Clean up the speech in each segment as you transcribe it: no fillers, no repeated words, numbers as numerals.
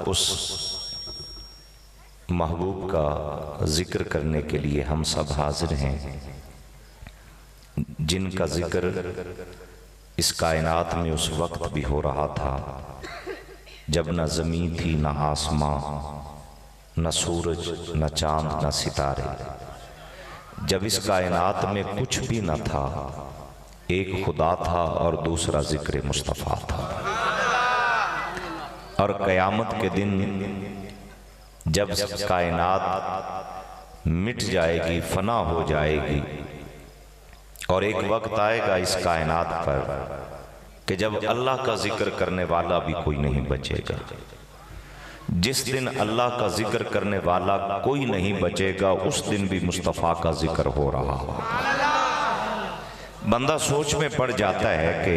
उस महबूब का जिक्र करने के लिए हम सब हाजिर हैं, जिनका जिक्र इस कायनात में उस वक्त भी हो रहा था जब न ज़मीन थी, न आसमां, न सूरज, न चांद, न सितारे। जब इस कायनात में कुछ भी न था, एक खुदा था और दूसरा जिक्र मुस्तफ़ा था। और क़यामत के दिन जब कायनात मिट जाएगी, फना हो जाएगी, और एक वक्त आएगा इस कायनात पर कि जब अल्लाह का जिक्र करने वाला भी कोई नहीं बचेगा। जिस दिन अल्लाह का जिक्र करने वाला कोई नहीं बचेगा, उस दिन भी मुस्तफ़ा का जिक्र हो रहा होगा। बंदा सोच में पड़ जाता है कि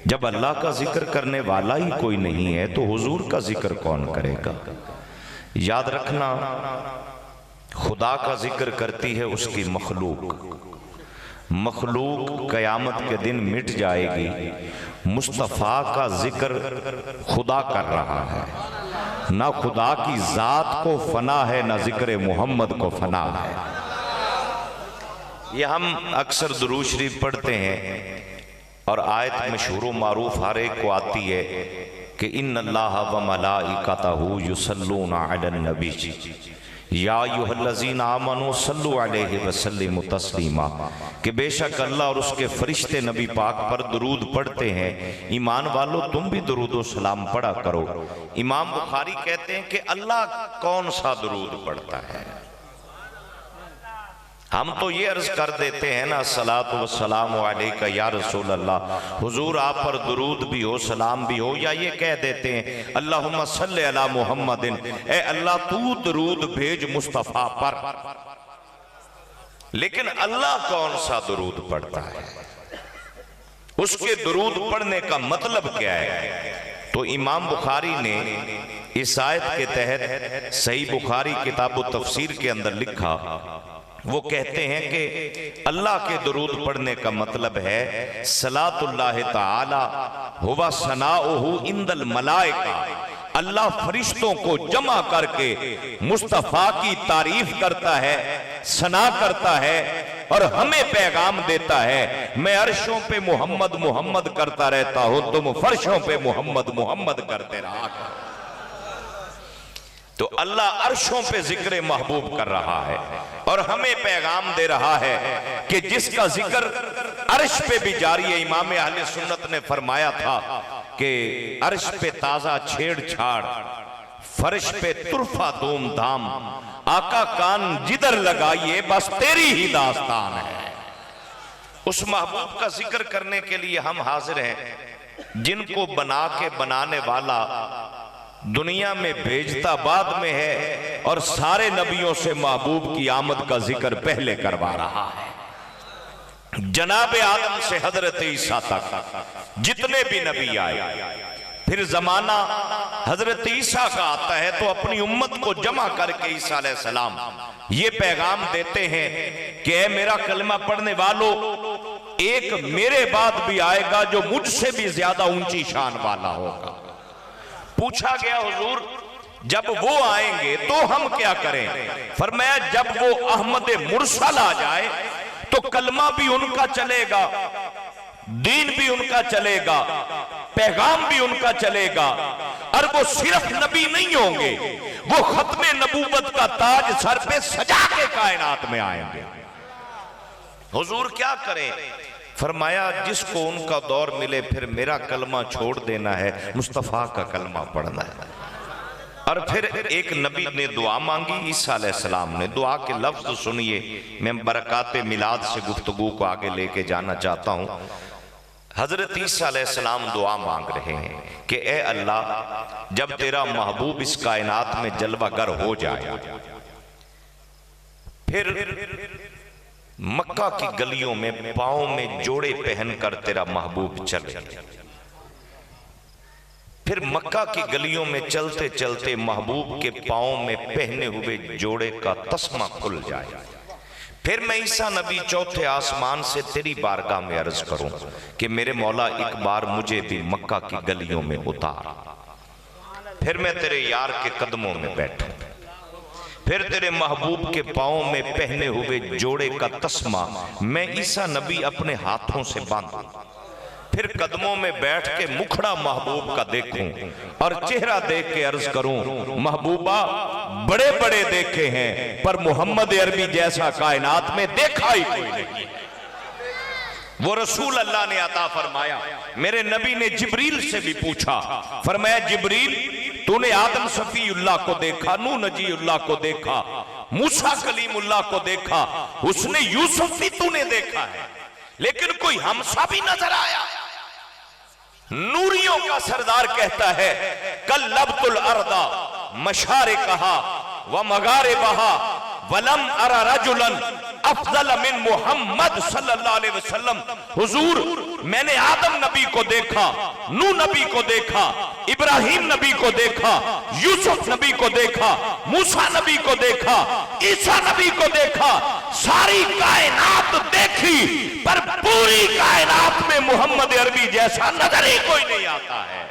जब अल्लाह का जिक्र करने वाला ही कोई नहीं है तो हुजूर का जिक्र कौन करेगा। याद रखना, खुदा का जिक्र करती है उसकी मखलूक। मखलूक क़यामत के दिन मिट जाएगी, मुस्तफ़ा का जिक्र खुदा कर रहा है। ना खुदा की ज़ात को फना है, ना जिक्र मोहम्मद को फना है। ये हम अक्सर दुरूद शरीफ पढ़ते हैं और आयत मशहूर मारूफ हर एक को आती है कि इन्नल्लाह व मलाइकतहू युसल्लूना अलन नबी या अय्युहल्लज़ीना आमनू सल्लु अलैहि व सल्लिमू तस्लीमा, कि बेशक अल्लाह और उसके फरिश्ते नबी पाक पर दुरूद पढ़ते हैं। ईमान वालों, तुम भी दुरूद व सलाम पढ़ा करो। इमाम बुखारी कहते हैं कि अल्लाह कौन सा दुरूद पढ़ता है। हम तो ये अर्ज कर देते हैं ना, सलातु व सलामु अलैका या रसूल अल्लाह, हुजूर आप पर दुरूद भी हो, सलाम भी हो, या ये कह देते हैं अल्लाहुम्मा सल्लि अला मुहम्मदिन, ए अल्लाह तू दुरूद भेज मुस्तफ़ा पर। लेकिन अल्लाह कौन सा दुरूद पढ़ता है, उसके दुरूद पढ़ने का मतलब क्या है? तो इमाम बुखारी ने इस आयत के तहत सही बुखारी किताब तफसीर के अंदर लिखा, वो कहते हैं कि अल्लाह के दुरूद पढ़ने का मतलब है सलातुल्लाह ताला हुवा सनाउहु इंदल मलाइका, अल्लाह फरिश्तों को जमा करके मुस्तफ़ा की तारीफ करता है, सना करता है और हमें पैगाम देता है, मैं अर्शों पे मोहम्मद मोहम्मद करता रहता हूं, तुम फर्शों पे मोहम्मद मोहम्मद करते रहा करो। तो अल्लाह अर्शों पे जिक्र महबूब कर रहा है और हमें पैगाम दे रहा है कि जिसका जिक्र अर्श पे भी जारी है। इमाम अहले सुन्नत ने फरमाया था कि अर्श पे ताजा छेड़छाड़, फर्श पे तुरफा धूमधाम, आका कान जिधर लगाइए बस तेरी ही दास्तान है। उस महबूब का जिक्र करने के लिए हम हाजिर हैं, जिनको बना के बनाने वाला दुनिया में भेजता बाद में है और सारे नबियों से महबूब की आमद का जिक्र पहले करवा रहा है। जनाबे आदम से हजरत ईसा तक जितने भी नबी आए, फिर जमाना हजरत ईसा का आता है तो अपनी उम्मत को जमा करके ईसा अलैहि सलाम ये पैगाम देते हैं कि ऐ मेरा कलमा पढ़ने वालों, एक मेरे बाद भी आएगा जो मुझसे भी ज्यादा ऊंची शान वाला होगा। पूछा गया हुजूर जब वो आएंगे तो हम क्या करें? फरमाया जब वो अहमद मुरसल आ जाए तो कलमा भी उनका चलेगा, दीन भी उनका चलेगा, पैगाम भी उनका चलेगा, और वो सिर्फ नबी नहीं होंगे, वो खत्मे नबूवत का ताज सर पे सजा के कायनात में आएंगे। हुजूर क्या करें? फरमाया जिसको उनका दौर मिले फिर मेरा कलमा छोड़ देना है, मुस्तफ़ा का कलमा पढ़ना है। और फिर एक नबी ने दुआ मांगी, ईसा अलैहिस्सलाम ने। दुआ के लफ्ज सुनिए, मैं बरकाते मिलाद से गुफ्तगू को आगे लेके जाना चाहता हूँ। हजरत ईसा अलैहिस्सलाम दुआ मांग रहे हैं कि ए अल्लाह, जब तेरा महबूब इस कायनात में जलवागर हो जाए, फिर मक्का की गलियों में पांव में जोड़े पहनकर तेरा महबूब चले, फिर मक्का की गलियों में चलते चलते महबूब के पांव में पहने हुए जोड़े का तस्मा खुल जाए, फिर मैं ईसा नबी चौथे आसमान से तेरी बारगाह में अर्ज करूं कि मेरे मौला एक बार मुझे भी मक्का की गलियों में उतार। फिर मैं तेरे यार के कदमों में बैठूं, फिर तेरे महबूब के पांव में पहने हुए जोड़े का तस्मा मैं ईसा नबी अपने हाथों से बांधूं, फिर कदमों में बैठ के मुखड़ा महबूब का देखूं और चेहरा देख के अर्ज करूं, महबूबा बड़े बड़े देखे हैं पर मोहम्मद अरबी जैसा कायनात में देखा ही कोई नहीं। वो रसूल अल्लाह ने अता फरमाया। मेरे नबी ने जिब्रील से भी पूछा, फरमाया जिब्रील तूने आदम सफीउल्लाह को देखा, नूह नजीउल्लाह को देखा, मूसा कलीमुल्लाह को देखा, उसने यूसुफ भी तूने देखा है, लेकिन कोई हमसा भी नजर आया? नूरियों का सरदार कहता है, कल लबतुल अर्दा मशारे कहा व मगारे बहा वलम अरा रजुलन अफजल मिन मोहम्मद सल्लल्लाहु अलैहि वसल्लम। हुजूर मैंने आदम नबी को देखा, नूह नबी को देखा, इब्राहिम नबी को देखा, यूसुफ नबी को देखा, मूसा नबी को देखा, ईसा नबी को देखा, सारी कायनात देखी पर पूरी कायनात में मोहम्मद अरबी जैसा नजर ही कोई नहीं आता है।